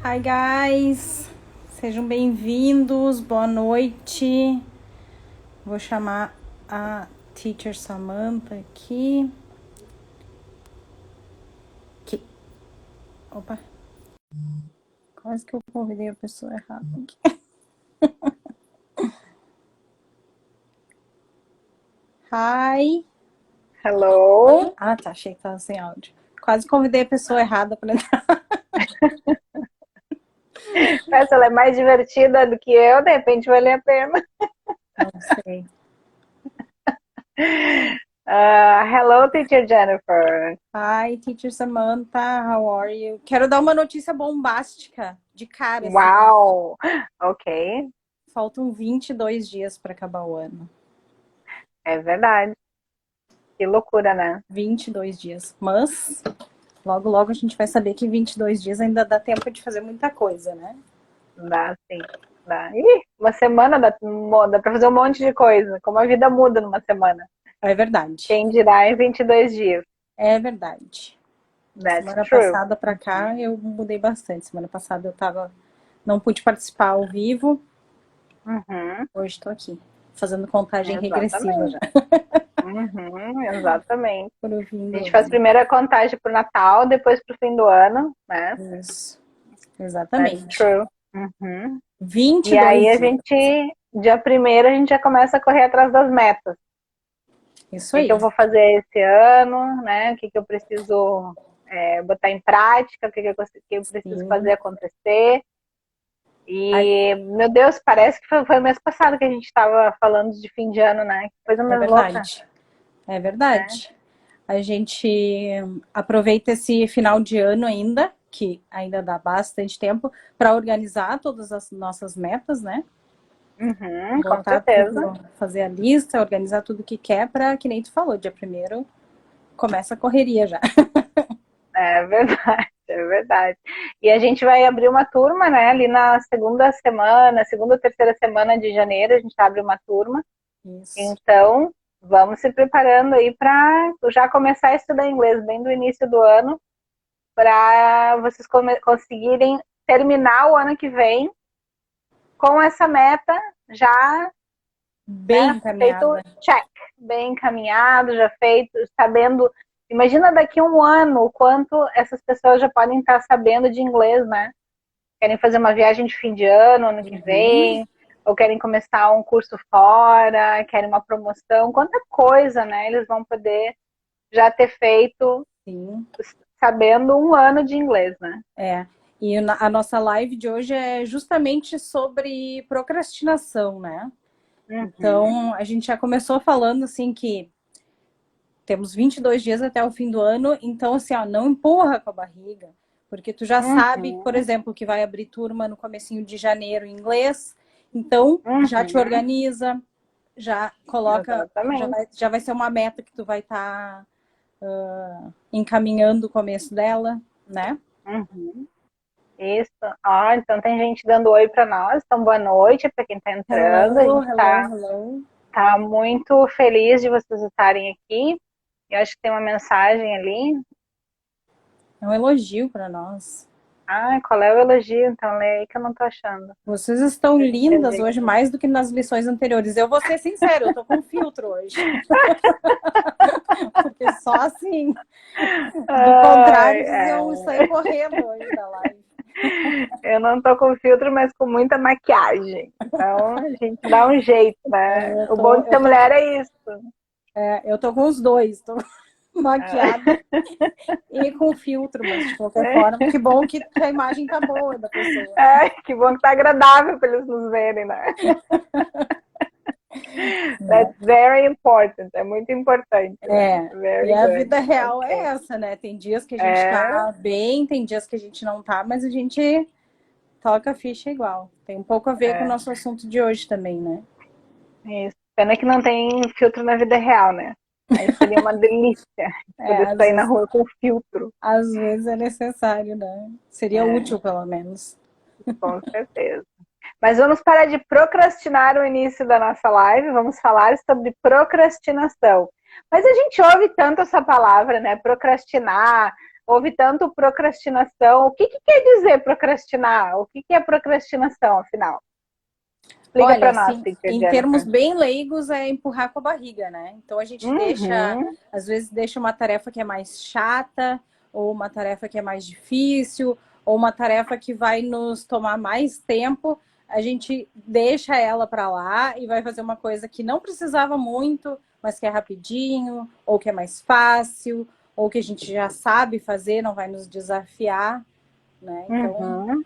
Hi guys, sejam bem-vindos, boa noite. Vou chamar a Teacher Samantha aqui. Opa, quase que eu convidei a pessoa errada aqui. Hi. Hello. Ah, tá, achei que tava sem áudio. Quase convidei a pessoa errada para entrar. Essa ela é mais divertida do que eu, de repente vale a pena. Não sei. Hello, Teacher Jennifer. Hi, Teacher Samantha, how are you? Quero dar uma notícia bombástica de cara, assim. Uau! Ok, Faltam 22 dias para acabar o ano. é verdade. Que loucura, né? 22 dias. Mas logo, logo a gente vai saber que 22 dias ainda dá tempo de fazer muita coisa, né? Dá sim, dá. Ih, uma semana dá pra fazer um monte de coisa. Como a vida muda numa semana. É verdade. Quem dirá em 22 dias. É verdade. That's Semana true. passada para cá eu mudei bastante. Semana passada não pude participar ao vivo. Uhum, Hoje estou aqui, fazendo contagem regressiva exatamente. já Exatamente. para o fim A do gente faz ano. primeiro a contagem pro Natal, depois pro fim do ano, né? Isso, That's exatamente. true. Uhum. E aí 22 a dias. gente, dia primeiro, a gente já começa a correr atrás das metas. Isso O que aí. eu vou fazer esse ano, né? O que eu preciso botar em prática, que eu preciso Sim. fazer acontecer. Ai, E, meu Deus, parece que foi o mês passado que a gente estava falando de fim de ano, né? Que coisa é mais louca, verdade. É né? verdade. A gente aproveita esse final de ano ainda, que ainda dá bastante tempo, para organizar todas as nossas metas, né? Uhum, com Botar certeza. tudo, fazer a lista, organizar tudo que quer, para, que nem tu falou, dia primeiro começa a correria já. É verdade, é verdade. E a gente vai abrir uma turma, né? Ali na segunda ou terceira semana de janeiro, a gente abre uma turma. Isso. Então, vamos se preparando aí para já começar a estudar inglês bem do início do ano, para vocês conseguirem terminar o ano que vem com essa meta já, Bem né, feito encaminhada. check, bem encaminhado, já feito, sabendo. Imagina daqui a um ano o quanto essas pessoas já podem estar sabendo de inglês, né? Querem fazer uma viagem de fim de ano que Uhum. vem, ou querem começar um curso fora, querem uma promoção, quanta coisa, né? Eles vão poder já ter feito Sim. sabendo um ano de inglês, né? É. E a nossa live de hoje é justamente sobre procrastinação, né? Uhum, Então, a gente já começou falando assim que temos 22 dias até o fim do ano, então assim, ó, não empurra com a barriga, porque tu já sabe, por uhum, exemplo, que vai abrir turma no comecinho de janeiro em inglês, então já te uhum, organiza, já coloca, exatamente. já vai ser uma meta que tu vai estar encaminhando o começo dela, né? Uhum. Isso. Então tem gente dando oi para nós. Então, boa noite para quem está entrando. A Hello, gente hello, está hello. tá muito feliz de vocês estarem aqui. Eu acho que tem uma mensagem ali. É um elogio para nós. Qual é o elogio? Então, lê aí que eu não tô achando. Vocês estão Eu lindas digo. hoje mais do que nas lições anteriores. Eu vou ser sincera, eu tô com filtro hoje. Porque só assim, do Ai, contrário, vocês iam sair correndo hoje da live. eu não tô com filtro, mas com muita maquiagem. Então, a gente dá um jeito, né? Eu O bom tô, de eu ser tô, mulher é isso. eu tô com os dois, tô maquiada e com filtro, mas de qualquer forma, que bom que a imagem tá boa da pessoa, né? Que bom que tá agradável para eles nos verem, né? That's very important. É muito importante, né? E Very a good. vida real é Ok. essa, né? Tem dias que a gente É, tá bem, tem dias que a gente não tá, mas a gente toca a ficha igual. Tem um pouco a ver com o é, nosso assunto de hoje também, né? isso. Pena que não tem filtro na vida real, né? Aí seria uma delícia poder sair na rua com filtro. às vezes é necessário, né? Seria É, útil, pelo menos. com certeza. Mas vamos parar de procrastinar o início da nossa live, vamos falar sobre procrastinação. Mas a gente ouve tanto essa palavra, né? Procrastinar, ouve tanto procrastinação. O que quer dizer procrastinar? O que é procrastinação, afinal? Explica Olha, para nós, assim, em termos Jennifer. bem leigos, é empurrar com a barriga, né? Então a gente deixa, Uhum. às vezes deixa uma tarefa que é mais chata, ou uma tarefa que é mais difícil, ou uma tarefa que vai nos tomar mais tempo, a gente deixa ela para lá e vai fazer uma coisa que não precisava muito, mas que é rapidinho, ou que é mais fácil, ou que a gente já sabe fazer, não vai nos desafiar, né? Então, Uhum.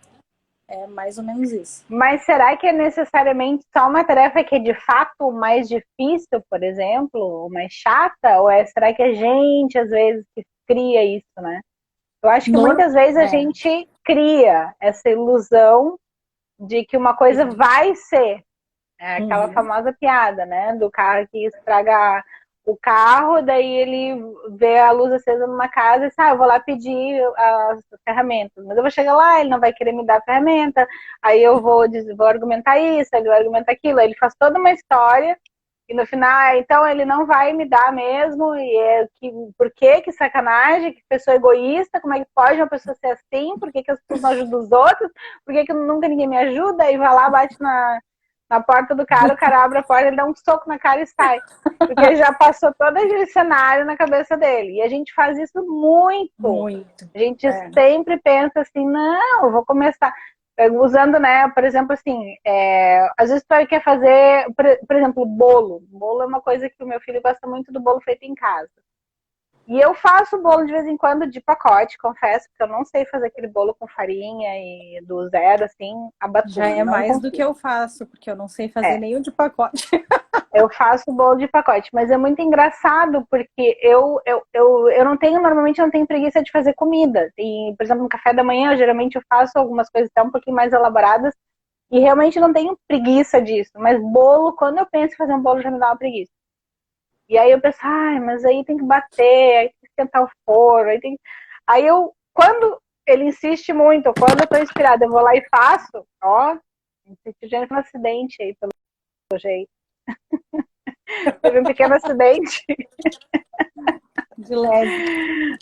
é mais ou menos isso. Mas será que é necessariamente só uma tarefa que é de fato mais difícil, por exemplo, ou mais chata? Ou será que a gente, às vezes, que cria isso, né? Eu acho que muitas vezes a É, gente cria essa ilusão de que uma coisa vai ser. É aquela uhum. famosa piada, né? Do cara que estraga o carro, daí ele vê a luz acesa numa casa e diz, eu vou lá pedir as ferramentas. Mas eu vou chegar lá, ele não vai querer me dar a ferramenta, aí eu vou argumentar isso, ele vai argumentar aquilo. Aí ele faz toda uma história e no final, então ele não vai me dar mesmo, e por que sacanagem, que pessoa egoísta, como é que pode uma pessoa ser assim, por que as pessoas não ajudam os outros, por que nunca ninguém me ajuda, e vai lá, bate na porta do cara, o cara abre a porta, ele dá um soco na cara e sai. Porque ele já passou todo aquele cenário na cabeça dele. E a gente faz isso muito. Muito. A gente sempre pensa assim, não, eu vou começar. Usando, né, por exemplo, assim, às vezes tu quer fazer, por exemplo, bolo. Bolo é uma coisa que o meu filho gosta muito do bolo feito em casa. E eu faço bolo de vez em quando de pacote, confesso, porque eu não sei fazer aquele bolo com farinha e do zero, assim, a batuma. Já é não mais do consigo. que eu faço, porque eu não sei fazer nenhum de pacote. Eu faço bolo de pacote, mas é muito engraçado porque eu normalmente não tenho preguiça de fazer comida. E, por exemplo, no café da manhã, geralmente eu faço algumas coisas até um pouquinho mais elaboradas e realmente não tenho preguiça disso. Mas bolo, quando eu penso em fazer um bolo, já me dá uma preguiça. E aí eu penso, mas aí tem que bater, aí tem que esquentar o forno, aí eu, quando ele insiste muito, quando eu tô inspirada, eu vou lá e faço, não sei se já foi um acidente aí, pelo jeito. Teve um pequeno acidente. De leve.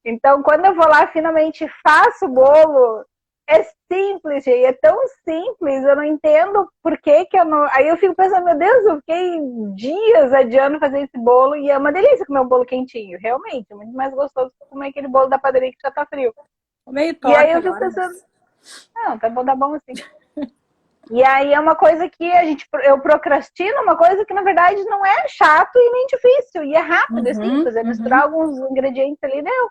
Então, quando eu vou lá, finalmente faço o bolo. É simples, gente. É tão simples. Eu não entendo por que eu não. Aí eu fico pensando, meu Deus, eu fiquei dias adiando fazer esse bolo. E é uma delícia comer um bolo quentinho. Realmente. É muito mais gostoso comer aquele bolo da padaria que já tá frio. Meio E aí torta eu fico agora, pensando, mas... não, tá bom assim. E aí é uma coisa que eu procrastino, uma coisa que na verdade não é chato e nem difícil. E é rápido, é simples. É misturar alguns ingredientes ali, deu.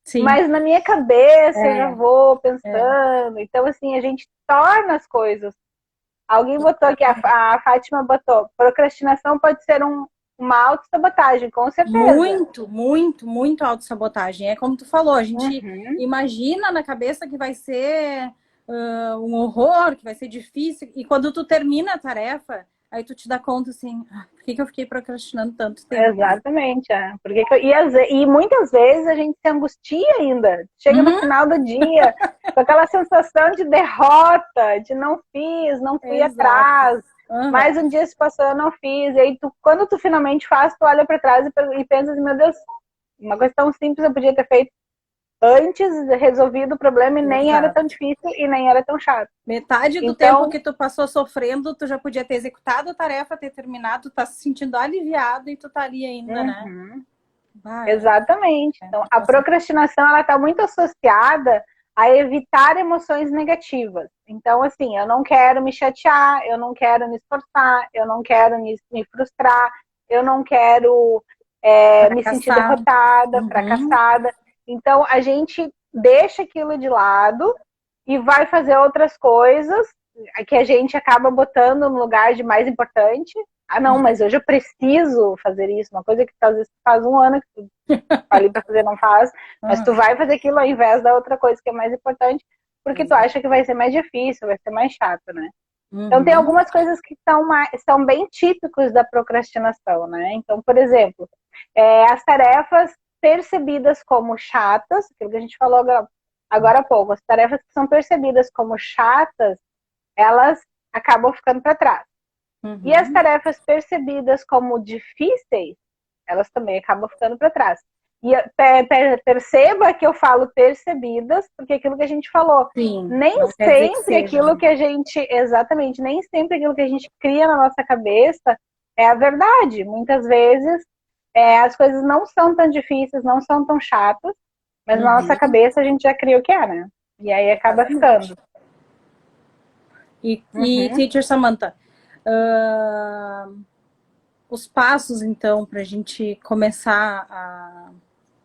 Sim. Mas na minha cabeça eu já vou pensando. Então, assim, a gente torna as coisas. Alguém botou aqui, a Fátima botou, procrastinação pode ser uma autossabotagem, com certeza. Muito autossabotagem. É como tu falou, a gente imagina na cabeça que vai ser um horror, que vai ser difícil. E quando tu termina a tarefa, aí tu te dá conta assim, por que eu fiquei procrastinando tanto tempo? Exatamente, e muitas vezes a gente se angustia ainda. Chega no final do dia, com aquela sensação de derrota, de não fiz, não fui atrás. Mais um dia se passou, eu não fiz. E aí, quando tu finalmente faz, tu olha para trás e pensa assim, meu Deus, uma coisa tão simples eu podia ter feito antes, resolvido o problema e nem era tão difícil e nem era tão chato. Metade do tempo que tu passou sofrendo, tu já podia ter executado a tarefa, ter terminado, tu tá se sentindo aliviado e tu tá ali ainda, né? Exatamente. Então, a procrastinação, ela tá muito associada a evitar emoções negativas. Então, assim, eu não quero me chatear, eu não quero me esforçar, eu não quero me frustrar, eu não quero me sentir derrotada, fracassada. Então, a gente deixa aquilo de lado e vai fazer outras coisas que a gente acaba botando no lugar de mais importante. Não, mas hoje eu preciso fazer isso. Uma coisa que às vezes faz um ano que tu ali para fazer não faz, mas tu vai fazer aquilo ao invés da outra coisa que é mais importante, porque tu acha que vai ser mais difícil, vai ser mais chato, né? Então tem algumas coisas que são bem típicos da procrastinação, né? Então, por exemplo, as tarefas percebidas como chatas, aquilo que a gente falou agora há pouco, as tarefas que são percebidas como chatas, elas acabam ficando para trás. E as tarefas percebidas como difíceis, elas também acabam ficando para trás. perceba que eu falo percebidas, porque aquilo que a gente falou, Sim, nem não quer dizer que sempre seja. aquilo que a gente, exatamente, nem sempre aquilo que a gente cria na nossa cabeça é a verdade. Muitas vezes as coisas não são tão difíceis, não são tão chatas, mas na nossa Uhum, cabeça a gente já cria o que é, né? E aí acaba exatamente. ficando. E Uhum. Teacher Samantha, ah, os passos, então, para a gente começar a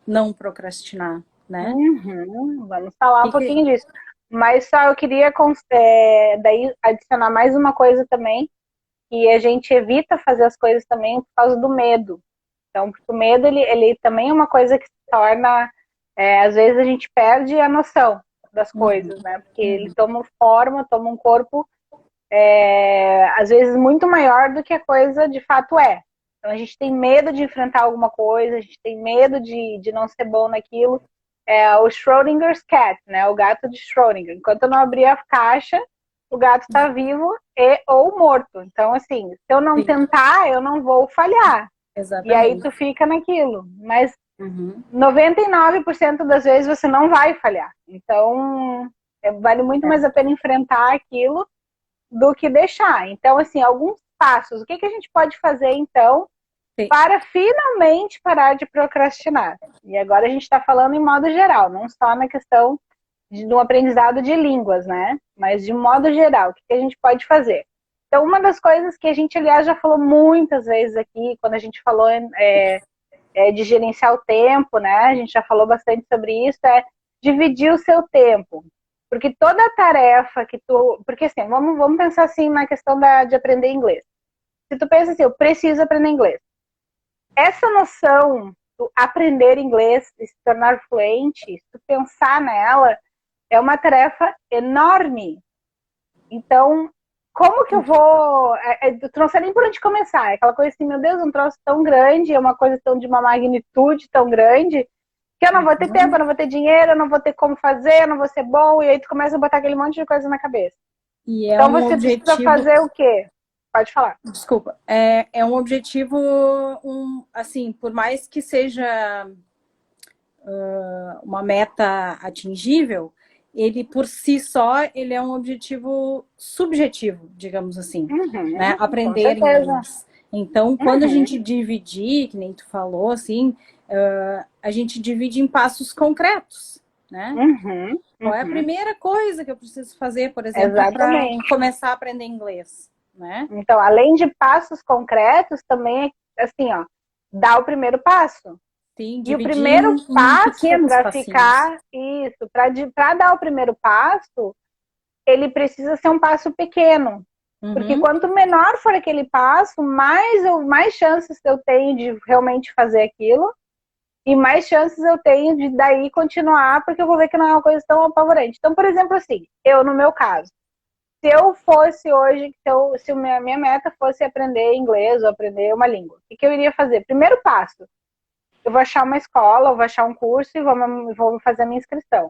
não procrastinar, né? Uhum. Vamos falar um Que... pouquinho disso. Mas só eu queria daí adicionar mais uma coisa também, que a gente evita fazer as coisas também por causa do medo. Então, porque o medo, ele também é uma coisa que se torna, às vezes a gente perde a noção das Uhum, coisas, né? Porque ele uhum, toma forma, toma um corpo, às vezes muito maior do que a coisa de fato é. Então, a gente tem medo de enfrentar alguma coisa, a gente tem medo de não ser bom naquilo. É o Schrödinger's Cat, né? O gato de Schrödinger. Enquanto eu não abrir a caixa, o gato está vivo ou morto. Então, assim, se eu não sim, tentar, eu não vou falhar. E aí tu exatamente. fica naquilo. Mas Uhum, 99% das vezes você não vai falhar. Então, vale muito é, mais a pena enfrentar aquilo do que deixar. Então, assim, alguns passos. O que a gente pode fazer, então, sim, para finalmente parar de procrastinar? E agora a gente está falando em modo geral, não só na questão de um aprendizado de línguas, né? Mas de modo geral, o que a gente pode fazer? Então, uma das coisas que a gente, aliás, já falou muitas vezes aqui, quando a gente falou de gerenciar o tempo, né? A gente já falou bastante sobre isso, é dividir o seu tempo. Porque toda tarefa que tu. Porque assim, vamos pensar assim na questão de aprender inglês. Se tu pensa assim, eu preciso aprender inglês. Essa noção do aprender inglês e se tornar fluente, se tu pensar nela, é uma tarefa enorme. Então, como que eu vou. Tu não sei nem por onde começar. É aquela coisa assim, meu Deus, um troço tão grande, é uma coisa tão de uma magnitude tão grande, que eu não vou ter tempo, uhum. eu não vou ter dinheiro, eu não vou ter como fazer, eu não vou ser bom, e aí tu começa a botar aquele monte de coisa na cabeça. E é Então um você precisa objetivo, fazer o quê? Pode falar. desculpa, é um objetivo, assim, por mais que seja uma meta atingível, ele por si só, ele é um objetivo subjetivo, digamos assim, né? Uhum, com Aprender certeza. inglês. Então, quando a Uhum, gente dividir, que nem tu falou, assim, a gente divide em passos concretos, né? uhum, Qual é a uhum. primeira coisa que eu preciso fazer, por exemplo, para Exatamente. começar a aprender inglês, né? Então, além de passos concretos, também é assim, ó, dá o primeiro passo. Sim, E o dividir primeiro em passo pequenos para passinhos. ficar isso, para dar o primeiro passo, ele precisa ser um passo pequeno. Porque Uhum, quanto menor for aquele passo, mais chances eu tenho de realmente fazer aquilo e mais chances eu tenho de daí continuar, porque eu vou ver que não é uma coisa tão apavorante. Então, por exemplo, assim, eu no meu caso, se eu fosse hoje, se a minha meta fosse aprender inglês ou aprender uma língua, o que eu iria fazer? Primeiro passo, eu vou achar uma escola, eu vou achar um curso e vou fazer a minha inscrição.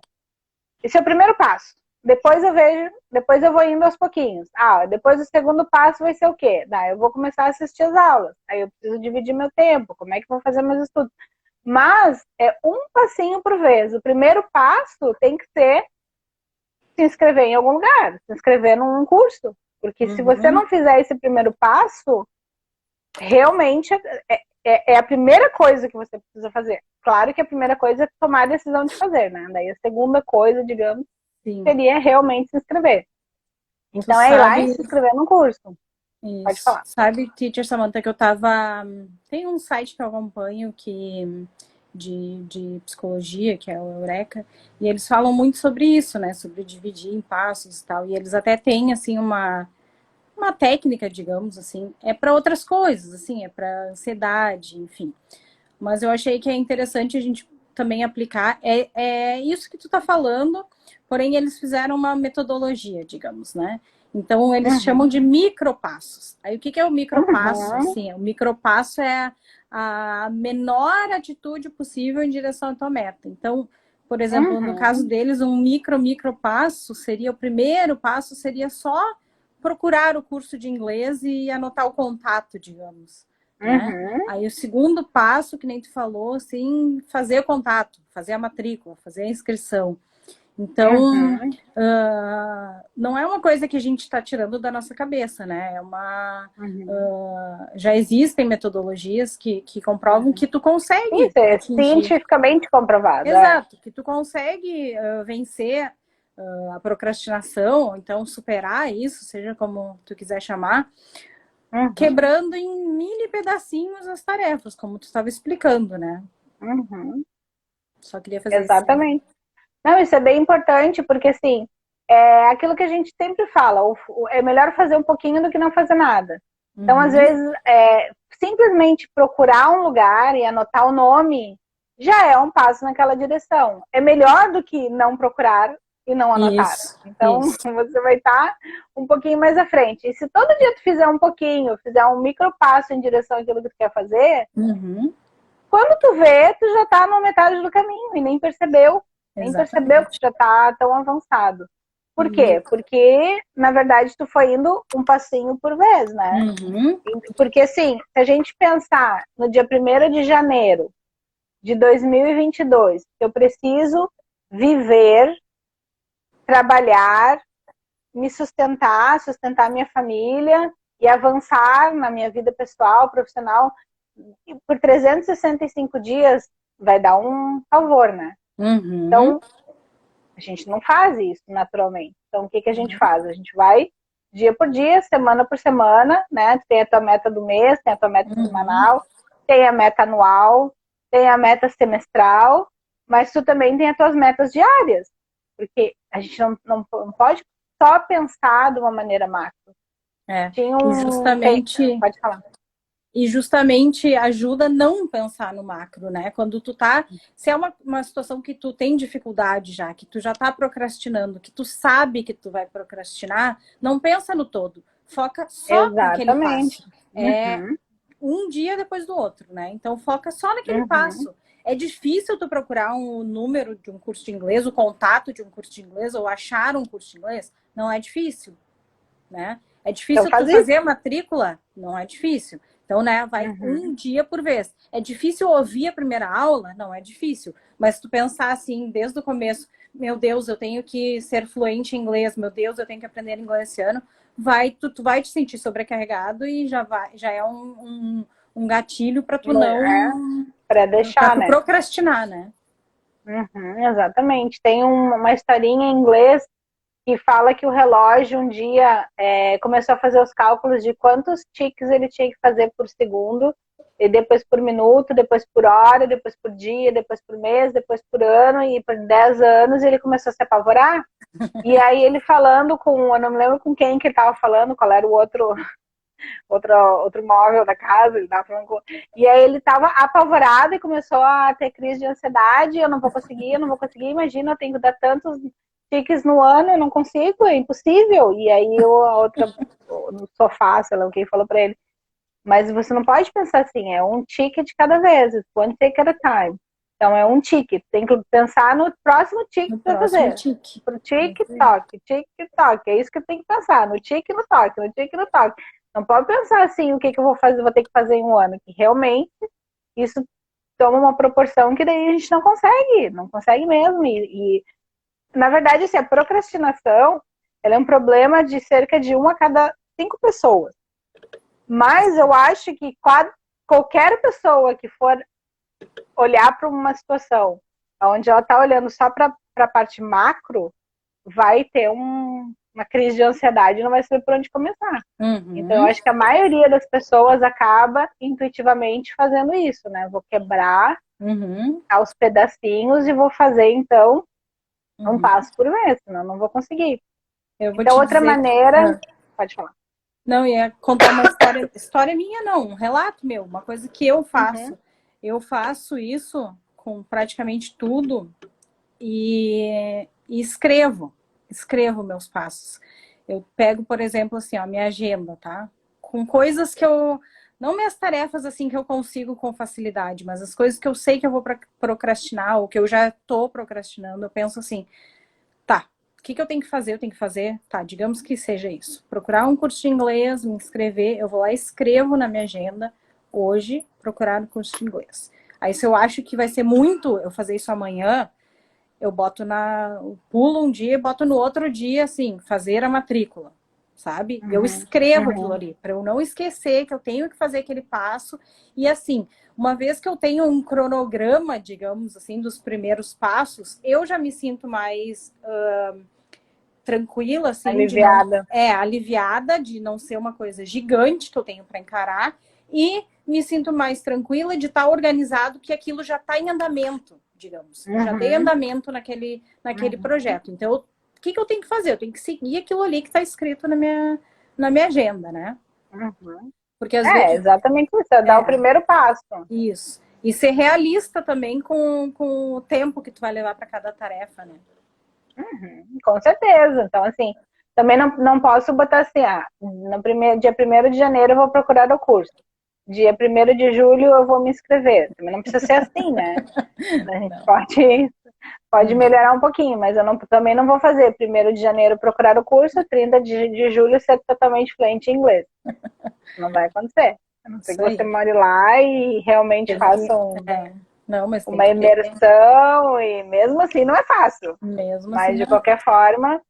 Esse é o primeiro passo. Depois eu vejo, depois eu vou indo aos pouquinhos. Depois o segundo passo vai ser o quê? Eu vou começar a assistir as aulas. Aí eu preciso dividir meu tempo. Como é que eu vou fazer meus estudos? Mas é um passinho por vez. O primeiro passo tem que ser se inscrever em algum lugar, se inscrever num curso. Porque se você uhum. não fizer esse primeiro passo, realmente é a primeira coisa que você precisa fazer. Claro que a primeira coisa é tomar a decisão de fazer, né? Daí a segunda coisa, digamos, Sim. seria realmente se inscrever. Tu Então é ir lá e sabe, se inscrever no curso. Pode isso. falar. Sabe, Teacher Samantha, que eu tava. Tem um site que eu acompanho que de psicologia, que é o Eureka, e eles falam muito sobre isso, né? Sobre dividir em passos e tal. E eles até têm assim uma técnica, digamos assim, é para outras coisas, assim, é para ansiedade, enfim. Mas eu achei que é interessante a gente também aplicar. É isso que tu está falando, porém eles fizeram uma metodologia, digamos, né? Então eles chamam Uhum. de micropassos. Aí o que é o micropasso? Uhum. Assim, o micropasso é a menor atitude possível em direção à tua meta. Então, por exemplo, no caso Uhum. deles, um micropasso seria o primeiro passo seria só procurar o curso de inglês e anotar o contato, digamos, né? Uhum. Aí o segundo passo, que nem tu falou, assim, fazer o contato, fazer a matrícula, fazer a inscrição. Então, Uhum. não é uma coisa que a gente está tirando da nossa cabeça, né? Uhum. Já existem metodologias que comprovam que tu consegue Isso é atingir. cientificamente comprovado, é. Exato, que tu consegue vencer a procrastinação, ou então superar isso, seja como tu quiser chamar, Uhum. quebrando em mini pedacinhos as tarefas, como tu estava explicando, né? Uhum. Só queria fazer esse. Exatamente. Não, isso é bem importante, porque assim, é aquilo que a gente sempre fala, é melhor fazer um pouquinho do que não fazer nada. Então, às Uhum. vezes, simplesmente procurar um lugar e anotar o nome já é um passo naquela direção. É melhor do que não procurar e não anotar. Isso, Então, isso. você vai estar um pouquinho mais à frente. E se todo dia tu fizer um pouquinho, fizer um micro passo em direção àquilo que tu quer fazer, Uhum. quando tu vê, tu já tá na metade do caminho e nem percebeu. Nem percebeu que Exatamente. já tá tão avançado. Por E, quê? Porque, na verdade, tu foi indo um passinho por vez, né? uhum. Porque, assim, se a gente pensar no dia 1º de janeiro de 2022, eu preciso viver, trabalhar, me sustentar minha família e avançar na minha vida pessoal, profissional, por 365 dias, vai dar um favor, né? Uhum. Então, a gente não faz isso naturalmente. Então, o que a gente faz? A gente vai dia por dia, semana por semana, né? Tem a tua meta do mês, tem a tua meta Uhum. semanal, tem a meta anual, tem a meta semestral, mas tu também tem as tuas metas diárias. Porque a gente não pode só pensar de uma maneira macro. É. Tinha E um... justamente Pode falar. E justamente ajuda a não pensar no macro, né? Quando tu tá. Se é uma situação que tu tem dificuldade já, que tu já tá procrastinando, que tu sabe que tu vai procrastinar, não pensa no todo. Foca só naquele Exatamente. passo. É Uhum, um dia depois do outro, né? Então foca só naquele uhum. passo. É difícil tu procurar um número de um curso de inglês, o contato de um curso de inglês, ou achar um curso de inglês? Não é difícil, né? É Então difícil tu faz isso. fazer a matrícula? Não é difícil. Então, né, vai Uhum. um dia por vez. É difícil ouvir a primeira aula? Não é difícil. Mas se tu pensar assim, desde o começo, meu Deus, eu tenho que ser fluente em inglês, meu Deus, eu tenho que aprender inglês esse ano, tu vai te sentir sobrecarregado e já é um gatilho para tu É, não, para para deixar, tu né? procrastinar, né? Uhum, exatamente. Tem uma historinha em inglês que fala que o relógio um dia começou a fazer os cálculos de quantos tiques ele tinha que fazer por segundo, e depois por minuto, depois por hora, depois por dia, depois por mês, depois por ano, e por 10 anos ele começou a se apavorar. E aí ele falando com, eu não me lembro com quem que ele estava falando, qual era o outro móvel da casa, ele tava falando com... E aí ele tava apavorado e começou a ter crise de ansiedade, eu não vou conseguir, imagina, eu tenho que dar tantos tiques no ano, eu não consigo, é impossível. E aí a outra, no sofá, sei lá, quem falou pra ele, mas você não pode pensar assim, é um tique de cada vez, it's one tick at a time. Então é um tique, tem que pensar no próximo tique No que você vai próximo fazer. tique. Pro tique-toque, tique-toque. É isso que tem que pensar, no tique e no toque, no tique e no toque. Não pode pensar assim, o que eu vou fazer, vou ter que fazer em um ano. Que realmente isso toma uma proporção que daí a gente não consegue mesmo. E na verdade, assim, a procrastinação, ela é um problema de cerca de 1 a cada 5 pessoas. Mas eu acho que qualquer pessoa que for olhar para uma situação onde ela está olhando só para a parte macro, vai ter uma crise de ansiedade e não vai saber por onde começar. Então, eu Uhum. acho que a maioria das pessoas acaba intuitivamente fazendo isso, né? Vou quebrar Uhum. aos pedacinhos e vou fazer, então, um Uhum. passo por vez, senão não vou conseguir. Eu vou Então, te outra dizer. maneira... Pode falar. Não, ia contar uma história, história minha não, um relato meu, uma coisa que eu Uhum, faço. Eu faço isso com praticamente tudo e escrevo meus passos. Eu pego, por exemplo, assim, ó, minha agenda, tá? Com coisas que eu, não minhas tarefas assim que eu consigo com facilidade, mas as coisas que eu sei que eu vou procrastinar ou que eu já tô procrastinando, eu penso assim, tá, o que eu tenho que fazer? Eu tenho que fazer, tá, digamos que seja isso. Procurar um curso de inglês, me inscrever, eu vou lá, escrevo na minha agenda hoje, procurar no curso de inglês. Aí se eu acho que vai ser muito eu fazer isso amanhã, eu boto pulo um dia e boto no outro dia, assim, fazer a matrícula, sabe? Eu escrevo aquilo ali, para eu não esquecer que eu tenho que fazer aquele passo. E assim, uma vez que eu tenho um cronograma, digamos assim, dos primeiros passos, eu já me sinto mais tranquila, assim, aliviada. Aliviada de não ser uma coisa gigante que eu tenho para encarar, e me sinto mais tranquila de estar organizado, que aquilo já está em andamento, digamos. Eu já dei andamento naquele projeto. Então, o que eu tenho que fazer? Eu tenho que seguir aquilo ali que está escrito na minha agenda, né? Porque às vezes... exatamente isso, é dar o primeiro passo. Isso. E ser realista também com o tempo que tu vai levar para cada tarefa, né? Com certeza. Então, assim, também não posso botar assim, no dia 1º de janeiro eu vou procurar o curso. Dia 1º de julho eu vou me inscrever. Também não precisa ser assim, né? A gente pode melhorar um pouquinho, mas eu também não vou fazer 1º de janeiro procurar o curso, 30 de julho ser totalmente fluente em inglês. Não vai acontecer. A não ser que você more lá e realmente faça uma imersão, e mesmo assim não é fácil. Mas de qualquer forma,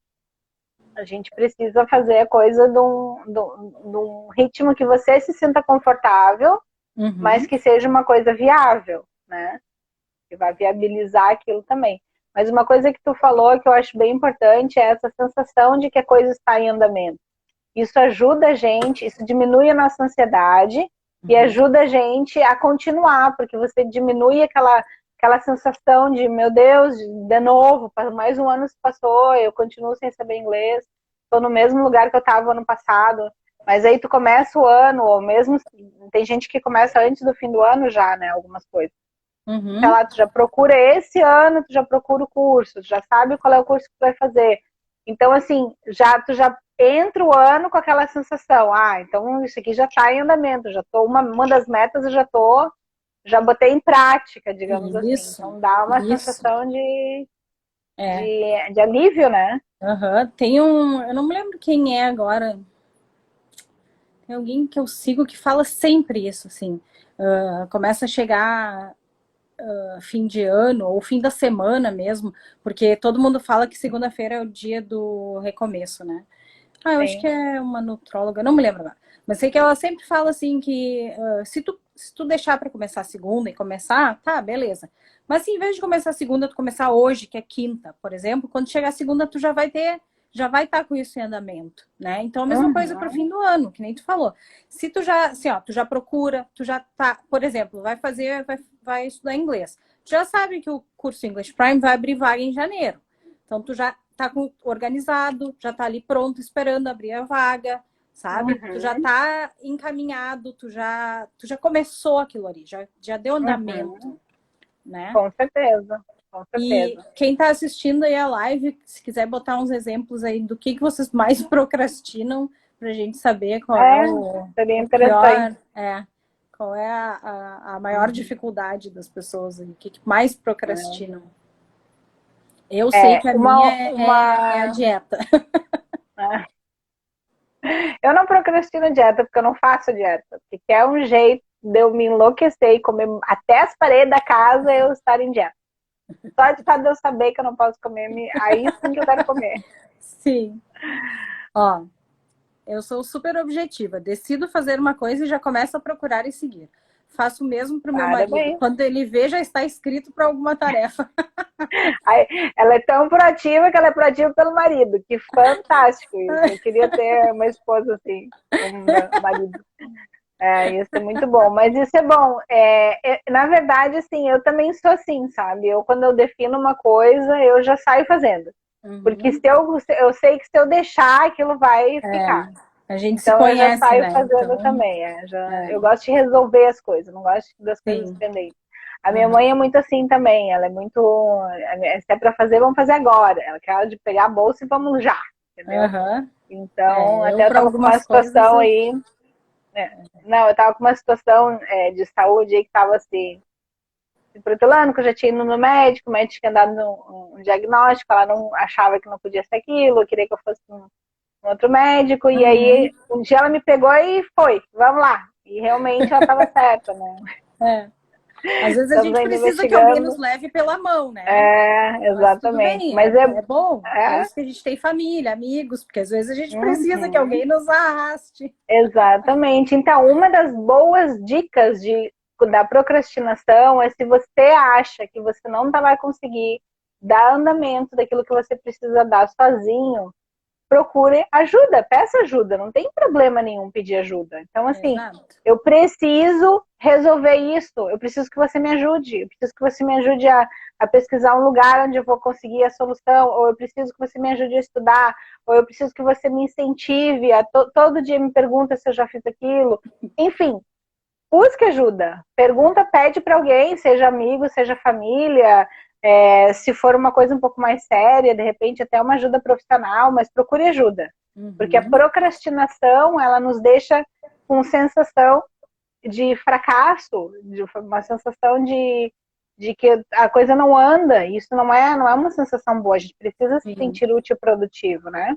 a gente precisa fazer a coisa de um ritmo que você se sinta confortável, mas que seja uma coisa viável, né? Que vai viabilizar aquilo também. Mas uma coisa que tu falou que eu acho bem importante é essa sensação de que a coisa está em andamento. Isso ajuda a gente, isso diminui a nossa ansiedade e ajuda a gente a continuar, porque você diminui aquela sensação de, meu Deus, de novo, mais um ano se passou, eu continuo sem saber inglês, estou no mesmo lugar que eu estava ano passado, mas aí tu começa o ano, ou mesmo, tem gente que começa antes do fim do ano já, né, algumas coisas. Sei lá, tu já procura esse ano, tu já procura o curso, tu já sabe qual é o curso que tu vai fazer. Então, assim, tu já entra o ano com aquela sensação, então isso aqui já está em andamento, já tô, uma das metas eu já botei em prática, digamos assim. Então dá uma sensação de alívio, né? Tem eu não me lembro quem é agora, tem alguém que eu sigo que fala sempre isso, assim, começa a chegar fim de ano, ou fim da semana mesmo, porque todo mundo fala que segunda-feira é o dia do recomeço, né? Eu acho que é uma nutróloga, não me lembro agora. Mas sei que ela sempre fala assim que se tu deixar para começar segunda e começar, tá, beleza. Mas se em vez de começar segunda, tu começar hoje, que é quinta, por exemplo, quando chegar segunda, tu já vai estar com isso em andamento, né? Então, a mesma coisa para o fim do ano, que nem tu falou. Se tu já, assim, tu já procura, tu já tá, por exemplo, vai estudar inglês. Tu já sabe que o curso English Prime vai abrir vaga em janeiro. Então, tu já tá organizado, já tá ali pronto, esperando abrir a vaga, sabe? Tu já tá encaminhado, tu já começou aquilo ali, já deu andamento, né? Com certeza. E quem tá assistindo aí a live, se quiser botar uns exemplos aí do que vocês mais procrastinam, pra gente saber qual seria o interessante. pior, qual é a maior dificuldade das pessoas aí, o que mais procrastinam. Eu sei que a minha é a dieta. Eu não procrastino dieta porque eu não faço dieta. Porque é um jeito de eu me enlouquecer e comer até as paredes da casa eu estar em dieta. Só de fato eu saber que eu não posso comer, aí sim que eu quero comer. Sim. Eu sou super objetiva. Decido fazer uma coisa e já começo a procurar e seguir. Faço o mesmo para o meu marido. Quando ele vê, já está escrito para alguma tarefa. Ela é tão proativa que ela é proativa pelo marido. Que fantástico isso. Eu queria ter uma esposa assim, um marido. Isso é muito bom. Mas isso é bom. Na verdade, assim, eu também sou assim, sabe? Quando eu defino uma coisa, eu já saio fazendo. Porque eu sei que se eu deixar, aquilo vai ficar. A gente então se conhece, eu já saio fazendo então... também. Eu gosto de resolver as coisas, não gosto das coisas pendentes. A minha mãe é muito assim também. Ela é muito... Se é pra fazer, vamos fazer agora. Ela quer de pegar a bolsa e vamos já. Entendeu? Então, até eu tava com uma situação aí... Não, eu tava com uma situação de saúde aí que tava assim... se protelando, que eu já tinha ido no médico, o médico tinha dado um diagnóstico, ela não achava que não podia ser aquilo, eu queria que eu fosse um outro médico, e aí um dia ela me pegou e foi, vamos lá. E realmente ela estava certa, né? É. Às vezes a Estamos gente ainda precisa que alguém investigando. nos leve pela mão, né? É, Mas tudo exatamente. bem, Mas é bom. Por é, isso que a gente tem família, amigos, porque às vezes a gente precisa que uhum. alguém nos arraste. Exatamente. Então, uma das boas dicas da procrastinação é se você acha que você não vai conseguir dar andamento daquilo que você precisa dar sozinho, procure ajuda, peça ajuda, não tem problema nenhum pedir ajuda. Então, assim, Exato. eu preciso resolver isso, eu preciso que você me ajude, eu preciso que você me ajude a pesquisar um lugar onde eu vou conseguir a solução, ou eu preciso que você me ajude a estudar, ou eu preciso que você me incentive, todo dia me pergunta se eu já fiz aquilo. Enfim, busque ajuda, pergunta, pede para alguém, seja amigo, seja família, se for uma coisa um pouco mais séria, de repente até uma ajuda profissional, mas procure ajuda. Porque a procrastinação, ela nos deixa com sensação de fracasso, de uma sensação de que a coisa não anda. Isso não é uma sensação boa. A gente precisa se Sim, sentir útil e produtivo, né?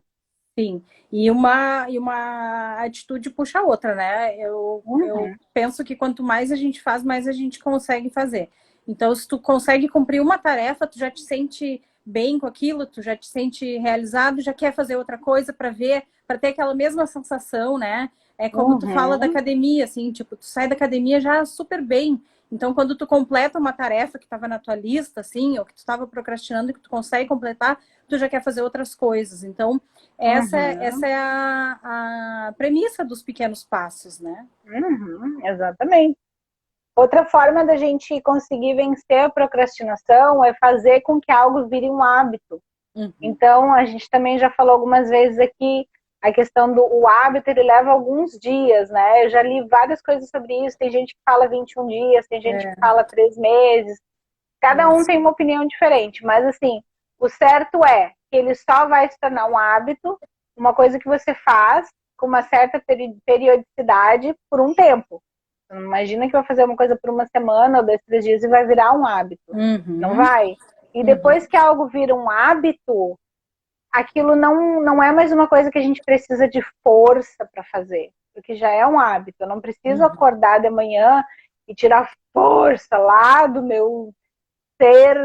sim. E uma atitude puxa a outra, né? Eu Uhum, penso que quanto mais a gente faz, mais a gente consegue fazer. Então, se tu consegue cumprir uma tarefa, tu já te sente bem com aquilo, tu já te sente realizado, já quer fazer outra coisa para ver, para ter aquela mesma sensação, né? É como tu fala da uhum, academia, assim, tipo, tu sai da academia já super bem. Então, quando tu completa uma tarefa que estava na tua lista, assim, ou que tu estava procrastinando, que tu consegue completar, tu já quer fazer outras coisas. Então, essa uhum, é a premissa dos pequenos passos, né? uhum, exatamente. Outra forma da gente conseguir vencer a procrastinação é fazer com que algo vire um hábito. Uhum. Então, a gente também já falou algumas vezes aqui a questão do o hábito, ele leva alguns dias, né? Eu já li várias coisas sobre isso. Tem gente que fala 21 dias, tem gente que É, fala 3 meses. Cada um isso. tem uma opinião diferente, mas assim, o certo é que ele só vai se tornar um hábito, uma coisa que você faz com uma certa periodicidade por um tempo. Não imagina que vai fazer uma coisa por uma semana ou 2, 3 dias e vai virar um hábito. Não Uhum. vai. E Uhum. depois que algo vira um hábito, aquilo não é mais uma coisa que a gente precisa de força para fazer, porque já é um hábito. Eu não preciso Uhum. acordar de manhã e tirar força lá do meu ser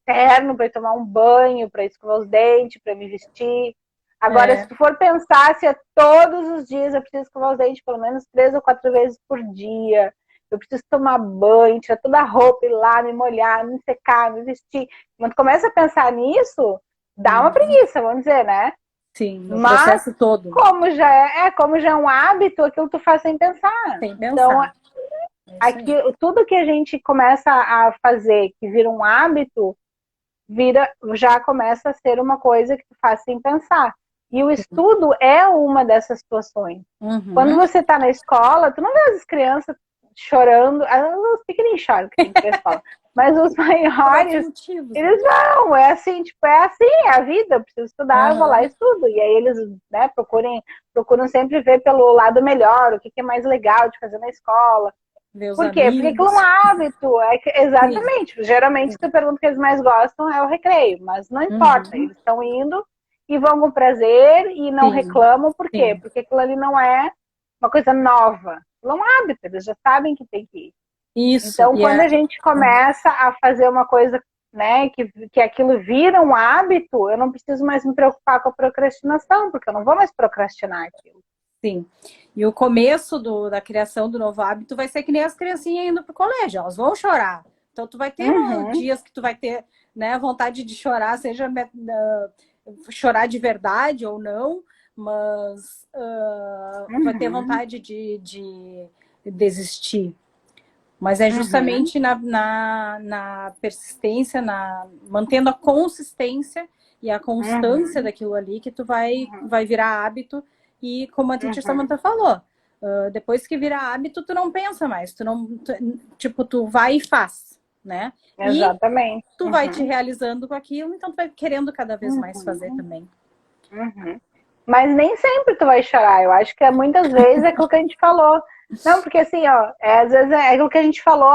interno para ir tomar um banho, para escovar os dentes, para me vestir. Agora, se É, tu for pensar se é todos os dias eu preciso escovar os dentes pelo menos 3 ou 4 vezes por dia, eu preciso tomar banho, tirar toda a roupa, ir lá, me molhar, me secar, me vestir. Quando tu começa a pensar nisso, dá uma uhum. preguiça, vamos dizer, né? Sim, no Mas, processo todo, como já é um hábito, aquilo tu faz sem pensar. sem Então, pensar. É isso aqui, aí. tudo que a gente começa a fazer que vira um hábito, já começa a ser uma coisa que tu faz sem pensar. E o estudo é uma dessas situações. Quando Uhum. você está na escola, tu não vê as crianças chorando, os pequeninos choram que tem que ir pra escola, mas os Por outros maiores, motivos, né? eles não, é a vida, eu preciso estudar, eu vou lá e Uhum. estudo. E aí eles, né, procuram sempre ver pelo lado melhor, o que é mais legal de fazer na escola. Ver os Por quê? Porque aquilo é um amigos. hábito. Sim. Exatamente. Geralmente, se tu pergunta o que eles mais gostam, é o recreio. Mas não importa. Uhum. Eles estão indo e vão com prazer e não Sim, reclamam. Por quê? sim. Porque aquilo ali não é uma coisa nova. Aquilo é um hábito. Eles já sabem que tem que ir. Isso. Então, quando a gente começa a fazer uma coisa, né, que aquilo vira um hábito, eu não preciso mais me preocupar com a procrastinação, porque eu não vou mais procrastinar aquilo. Sim. E o começo da criação do novo hábito vai ser que nem as criancinhas indo para o colégio, elas vão chorar. Então, tu vai ter Uhum, dias que tu vai ter, né, vontade de chorar, seja chorar de verdade ou não, mas vai ter uhum, vontade de desistir. Mas é uhum, justamente na persistência, mantendo a consistência e a constância uhum, daquilo ali que tu vai virar hábito. E como a Teacher uhum. Samantha falou, depois que virar hábito, tu não pensa mais. Tu não, tipo, tu vai e faz, né? E Exatamente. tu vai te Uhum, realizando com aquilo, então tu vai querendo cada vez mais fazer uhum, também. uhum. Mas nem sempre tu vai chorar. Eu acho que muitas vezes é aquilo que a gente falou. Não, porque assim, ó, às vezes é aquilo que a gente falou,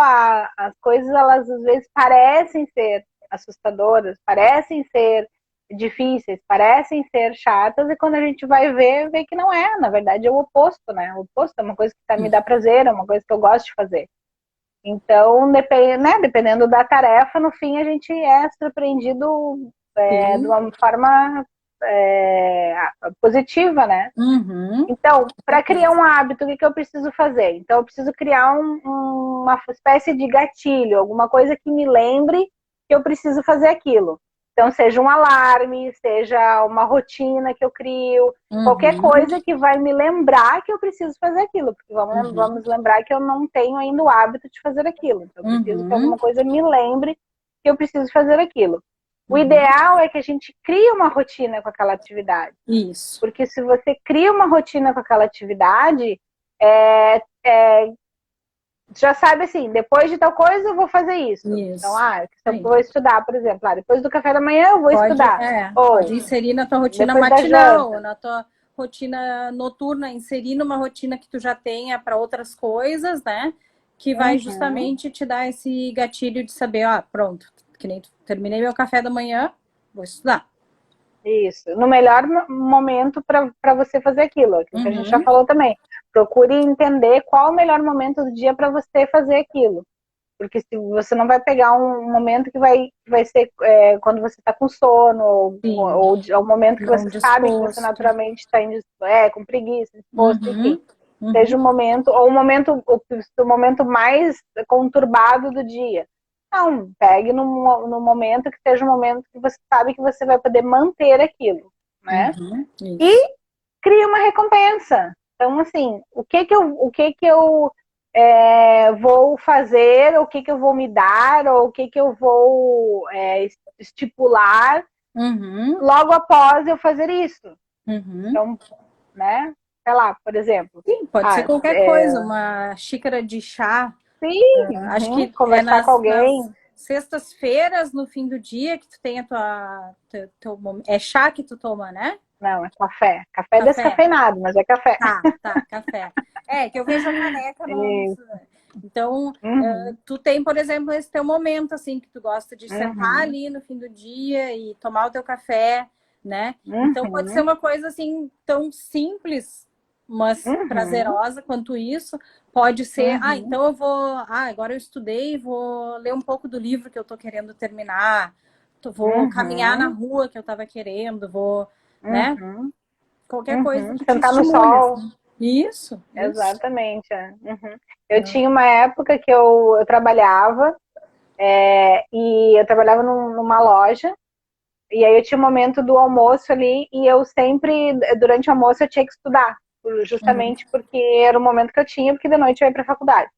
as coisas, elas às vezes parecem ser assustadoras, parecem ser difíceis, parecem ser chatas, e quando a gente vai ver, vê que não é. Na verdade, é o oposto, né? O oposto é uma coisa que me dá prazer, é uma coisa que eu gosto de fazer. Então, dependendo da tarefa, no fim a gente é surpreendido de uma forma positiva, né? Uhum. Então, para criar um hábito, o que eu preciso fazer? Então, eu preciso criar uma espécie de gatilho, alguma coisa que me lembre que eu preciso fazer aquilo. Então, seja um alarme, seja uma rotina que eu crio, qualquer coisa que vai me lembrar que eu preciso fazer aquilo. Porque vamos lembrar que eu não tenho ainda o hábito de fazer aquilo. Então, eu preciso que alguma coisa me lembre que eu preciso fazer aquilo. O ideal é que a gente crie uma rotina com aquela atividade. Isso. Porque se você cria uma rotina com aquela atividade, já sabe assim, depois de tal coisa eu vou fazer isso. Então, se eu vou estudar, por exemplo, depois do café da manhã eu vou estudar. Pode inserir na tua rotina matinal, na tua rotina noturna, inserir numa rotina que tu já tenha para outras coisas, né? Que vai justamente te dar esse gatilho de saber, pronto, que nem terminei meu café da manhã, vou estudar. Isso, no melhor momento para você fazer aquilo que a gente já falou também. Procure entender qual o melhor momento do dia para você fazer aquilo. Porque se você não vai pegar um momento que vai ser quando você está com sono, ou é um momento que você sabe que você naturalmente está com preguiça, disposto, enfim. Seja um momento, ou o momento mais conturbado do dia. Não, pegue no momento que seja um momento que você sabe que você vai poder manter aquilo, né? E crie uma recompensa. Então, assim, o que que eu vou fazer, o que que eu vou me dar, ou o que que eu vou estipular logo após eu fazer isso. Então, né? Sei lá, por exemplo. Sim, pode ser qualquer coisa, uma xícara de chá. Sim, acho que conversar com alguém. Nas sextas-feiras, no fim do dia, que tu tem teu é chá que tu toma, né? Não, é café. Café descafeinado, mas é café. Tá, café. Que eu vejo a caneca no... Então, tu tem, por exemplo, esse teu momento, assim, que tu gosta de sentar ali no fim do dia e tomar o teu café, né? Então, pode ser uma coisa, assim, tão simples, mas prazerosa quanto isso. Pode ser, então eu vou... agora eu estudei, vou ler um pouco do livro que eu tô querendo terminar. Vou caminhar na rua que eu tava querendo, vou... né? Qualquer coisa que sentar te no sol. Isso. Exatamente. Eu tinha uma época que eu trabalhava e eu trabalhava numa loja, e aí eu tinha um momento do almoço ali, e eu sempre, durante o almoço, eu tinha que estudar, justamente porque era o momento que eu tinha, porque de noite eu ia para a faculdade.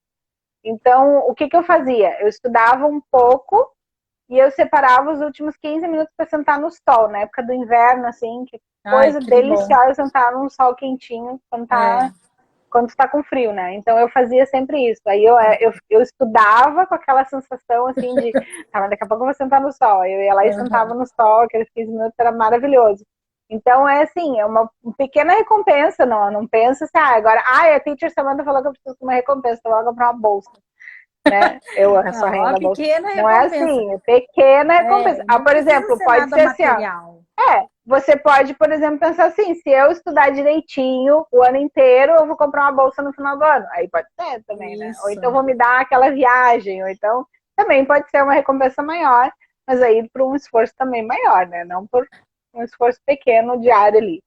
Então, o que eu fazia? Eu estudava um pouco e eu separava os últimos 15 minutos para sentar no sol, na época do inverno, assim, que coisa deliciosa sentar num sol quentinho quando está com frio, né? Então eu fazia sempre isso. Aí eu estudava com aquela sensação assim de, mas daqui a pouco eu vou sentar no sol. Eu ia lá e sentava no sol, aqueles 15 minutos era maravilhoso. Então é assim, é uma pequena recompensa, não pensa assim, agora, a teacher Samantha falou que eu preciso de uma recompensa, então eu vou comprar uma bolsa. Né? Eu só rendo a bolsa. Não é assim, pequena recompensa. Por exemplo, pode ser material. assim, você pode, por exemplo, pensar assim, se eu estudar direitinho o ano inteiro, eu vou comprar uma bolsa no final do ano. Aí pode ser também, né? Ou então vou me dar aquela viagem, ou então também pode ser uma recompensa maior, mas aí por um esforço também maior, né? Não por um esforço pequeno diário ali.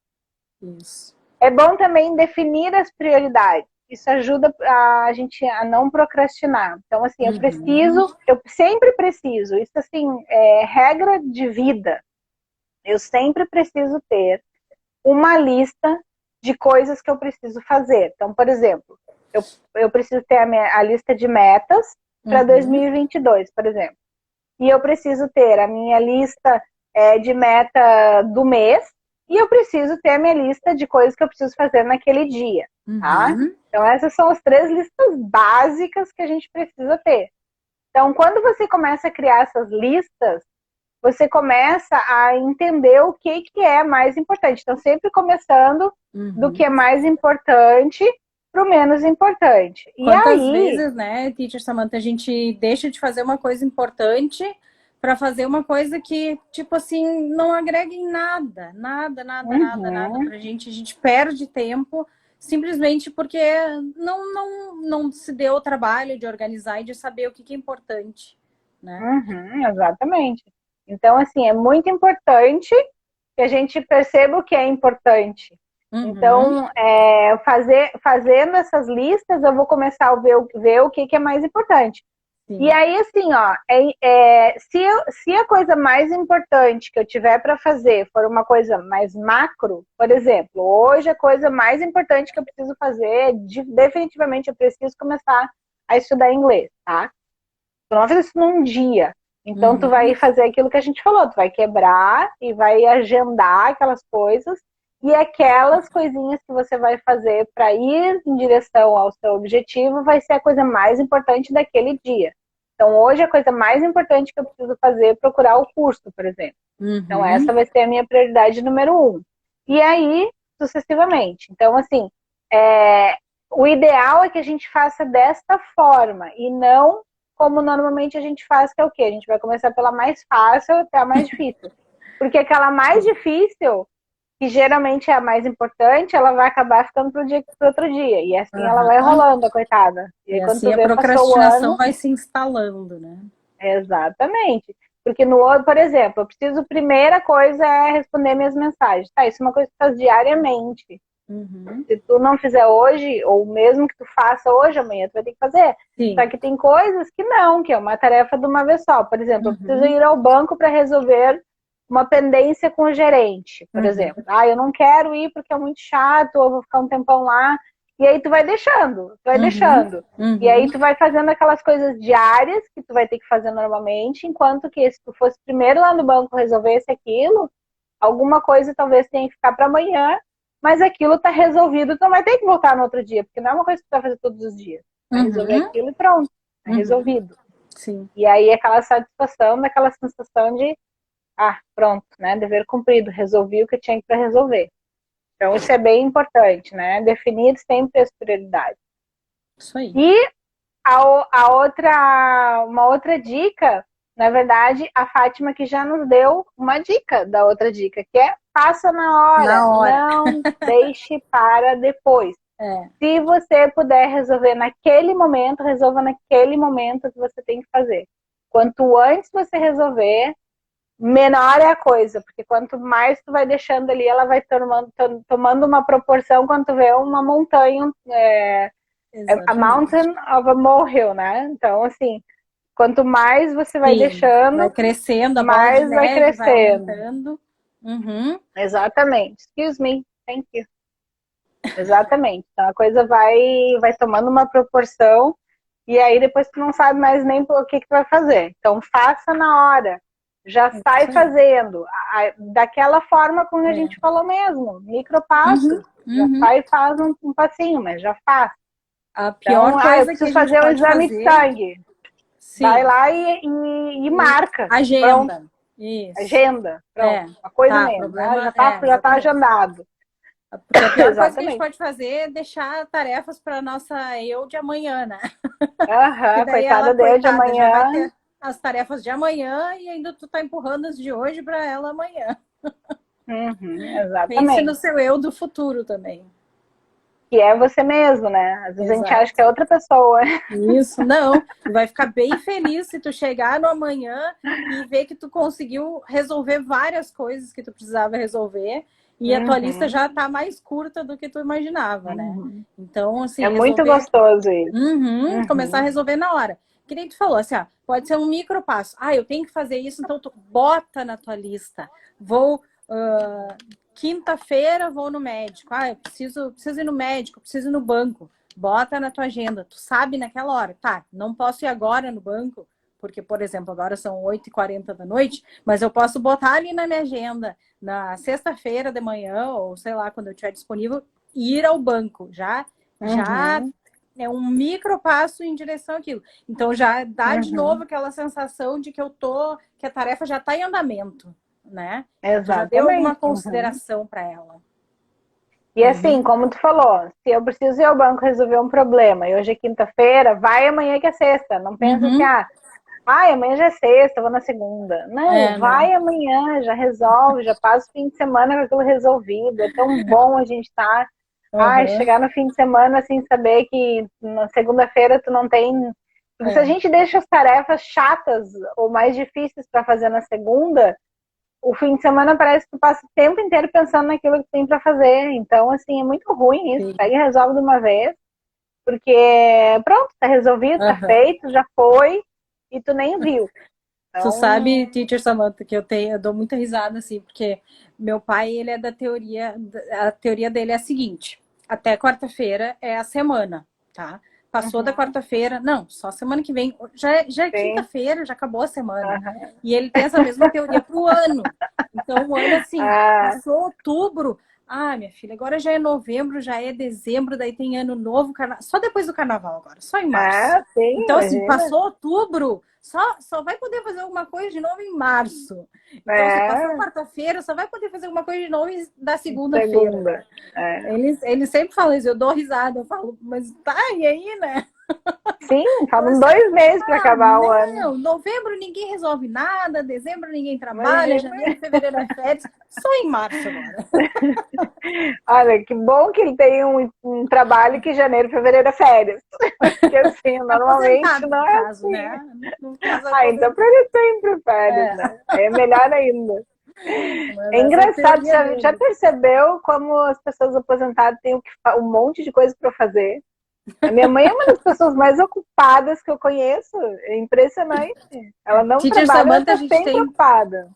Isso. É bom também definir as prioridades. Isso ajuda a gente a não procrastinar. Então, assim, eu sempre preciso, isso assim, é regra de vida. Eu sempre preciso ter uma lista de coisas que eu preciso fazer. Então, por exemplo, eu preciso ter a lista de metas para 2022, por exemplo. E eu preciso ter a minha lista de meta do mês, e eu preciso ter a minha lista de coisas que eu preciso fazer naquele dia, tá? Então, essas são as 3 listas básicas que a gente precisa ter. Então, quando você começa a criar essas listas, você começa a entender o que é mais importante. Então, sempre começando do que é mais importante para o menos importante. Quantas vezes, né, teacher Samantha, a gente deixa de fazer uma coisa importante para fazer uma coisa que, tipo assim, não agrega em nada, nada pra gente. A gente perde tempo simplesmente porque não se deu o trabalho de organizar e de saber o que que é importante, né? Exatamente. Então, assim, é muito importante que a gente perceba o que é importante. Uhum, Então, fazendo essas listas, eu vou começar a ver o que que é mais importante. E sim. aí, assim, ó, se a coisa mais importante que eu tiver para fazer for uma coisa mais macro, por exemplo, hoje a coisa mais importante que eu preciso fazer, definitivamente eu preciso começar a estudar inglês, tá? Tu não vai fazer isso num dia. Então, tu vai Uhum, fazer aquilo que a gente falou, tu vai quebrar e vai agendar aquelas coisas e aquelas coisinhas que você vai fazer para ir em direção ao seu objetivo vai ser a coisa mais importante daquele dia. Então, hoje a coisa mais importante que eu preciso fazer é procurar o curso, por exemplo. Então, essa uhum, vai ser a minha prioridade número um. E aí, sucessivamente. Então, assim, o ideal é que a gente faça desta forma e não como normalmente a gente faz, que é o quê? A gente vai começar pela mais fácil até a mais difícil. Porque aquela mais difícil, que geralmente é a mais importante, ela vai acabar ficando pro outro dia. E assim ela vai aham. rolando, a coitada. E aí E quando assim tu a vê, passou o procrastinação ano. vai se instalando, né? Exatamente. Porque no outro, por exemplo, eu preciso, primeira coisa é responder minhas mensagens. Tá, isso é uma coisa que tu faz diariamente. Uhum, Se tu não fizer hoje, ou mesmo que tu faça hoje, amanhã tu vai ter que fazer. sim. Só que tem coisas que não, que é uma tarefa de uma vez só. Por exemplo, eu preciso Uhum, ir ao banco para resolver uma pendência com o gerente, por uhum, exemplo. Ah, eu não quero ir porque é muito chato, ou vou ficar um tempão lá. E aí tu vai deixando, tu vai uhum, deixando. E uhum, aí tu vai fazendo aquelas coisas diárias que tu vai ter que fazer normalmente, enquanto que se tu fosse primeiro lá no banco resolvesse aquilo, alguma coisa talvez tenha que ficar para amanhã, mas aquilo está resolvido, tu não vai ter que voltar no outro dia, porque não é uma coisa que tu vai fazer todos os dias. Vai resolver uhum, aquilo e pronto, está uhum, resolvido. sim. E aí aquela satisfação, daquela sensação de, pronto, né, dever cumprido, resolvi o que eu tinha para resolver. Então isso é bem importante, né, definir sempre as prioridades. Isso aí. E uma outra dica, na verdade, a Fátima que já nos deu uma dica da outra dica, que é faça na hora, Na hora. não deixe para depois. É, Se você puder resolver naquele momento, resolva naquele momento que você tem que fazer. Quanto antes você resolver, menor é a coisa, porque quanto mais tu vai deixando ali, ela vai tomando uma proporção, quando tu vê uma montanha, a exatamente. mountain of a molehill, né? Então, assim, quanto mais você vai Sim, vai deixando, crescendo, a bola de mais vai neve vai crescendo. aumentando. Uhum, Exatamente. Excuse me. Thank you. Exatamente. Então a coisa vai tomando uma proporção e aí depois tu não sabe mais nem o que tu vai fazer. Então faça na hora. Já é sai isso aí. fazendo. Daquela forma como a É. gente falou mesmo. Uhum, Micropassos. Já uhum. sai e faz um passinho, mas já faz. A Então, pior eu coisa que a preciso gente fazer um pode exame de fazer, sangue. Vai sim, lá e e marca. Pronto. agenda. Isso. Agenda. Pronto. É, Uma coisa tá, menos. Né? problema, Já tá exatamente. agendado. Porque a pior coisa que a gente Exatamente. pode fazer é deixar tarefas para nossa eu de amanhã, né? Que Aham, daí ela, coitada deu de coitada, já vai amanhã. ter as tarefas de amanhã e ainda tu tá empurrando as de hoje para ela amanhã. Uhum, Pense no exatamente. seu eu do futuro também. Que é você mesmo, né? Às vezes a gente acha que Exato. é outra pessoa. Isso, não. E vai ficar bem feliz se tu chegar no amanhã e ver que tu conseguiu resolver várias coisas que tu precisava resolver e a tua lista Uhum, já tá mais curta do que tu imaginava, né? uhum. Então, É assim, muito resolver. gostoso isso. Uhum, começar a Uhum, resolver na hora. Que nem tu falou, assim, pode ser um micro passo. Eu tenho que fazer isso, então tu bota na tua lista. Vou, quinta-feira vou no médico. Eu preciso ir no médico, preciso ir no banco. Bota na tua agenda. Tu sabe naquela hora. Tá, não posso ir agora no banco, porque, por exemplo, agora são 8h40 da noite, mas eu posso botar ali na minha agenda, na sexta-feira de manhã, ou sei lá, quando eu estiver disponível, ir ao banco. Já uhum, é um micro passo em direção àquilo. Então já dá de novo uhum. aquela sensação de que a tarefa já está em andamento, né? Que tu já deu alguma Exatamente. Uhum. consideração para ela. E assim, como tu falou, se eu preciso ir ao banco resolver um problema e hoje é quinta-feira, vai amanhã que é sexta. Não pensa assim, Uhum, Ai, amanhã já é sexta, eu vou na segunda. Não, Não. vai amanhã, já resolve, já passa o fim de semana com aquilo resolvido. É tão bom a gente estar. Ai, Aham. chegar no fim de semana assim, saber que na segunda-feira tu não tem. Porque se a É, gente deixa as tarefas chatas ou mais difíceis para fazer na segunda, o fim de semana parece que tu passa o tempo inteiro pensando naquilo que tem para fazer. Então, assim, é muito ruim isso. sim. Pega e resolve de uma vez, porque pronto, tá resolvido, tá Aham. feito, já foi, e tu nem viu. Tu sabe, Então, Teacher Samantha, que eu dou muita risada, assim, porque meu pai, ele é da teoria, a teoria dele é a seguinte, até quarta-feira é a semana, tá? Passou da uhum, quarta-feira, não, só semana que vem, já é sim, quinta-feira, já acabou a semana. uhum. E ele tem essa mesma teoria pro ano. Então, o ano, assim, Ah, passou outubro, ah, minha filha, agora já é novembro, já é dezembro, daí tem ano novo, só depois do carnaval agora, só em março. sim, Então, assim, imagina. passou outubro, só vai poder fazer alguma coisa de novo em março. Então, se passou É, quarta-feira, só vai poder fazer alguma coisa de novo da segunda-feira, segunda. né? É. Eles sempre falam isso, eu dou risada, eu falo, mas tá, e aí, né? Sim, Então, faltam assim, 2 meses para ah, acabar o ano. não, novembro ninguém resolve nada, dezembro ninguém trabalha, Imagina. janeiro, fevereiro é férias, só em março agora. Olha, que bom que ele tem um trabalho que janeiro, fevereiro é férias. Porque assim, normalmente Aposentado, não no é caso, assim. né? No caso, Ah, então para aposentado. ele sempre férias, É, né? Aí é melhor ainda. mas É essa é a engraçado, teoria já dele. percebeu como as pessoas aposentadas têm um monte de coisa para fazer? A minha mãe é uma das pessoas mais ocupadas que eu conheço. É impressionante. Ela não Teacher trabalha, ela Samantha, a está gente sempre tem ocupada.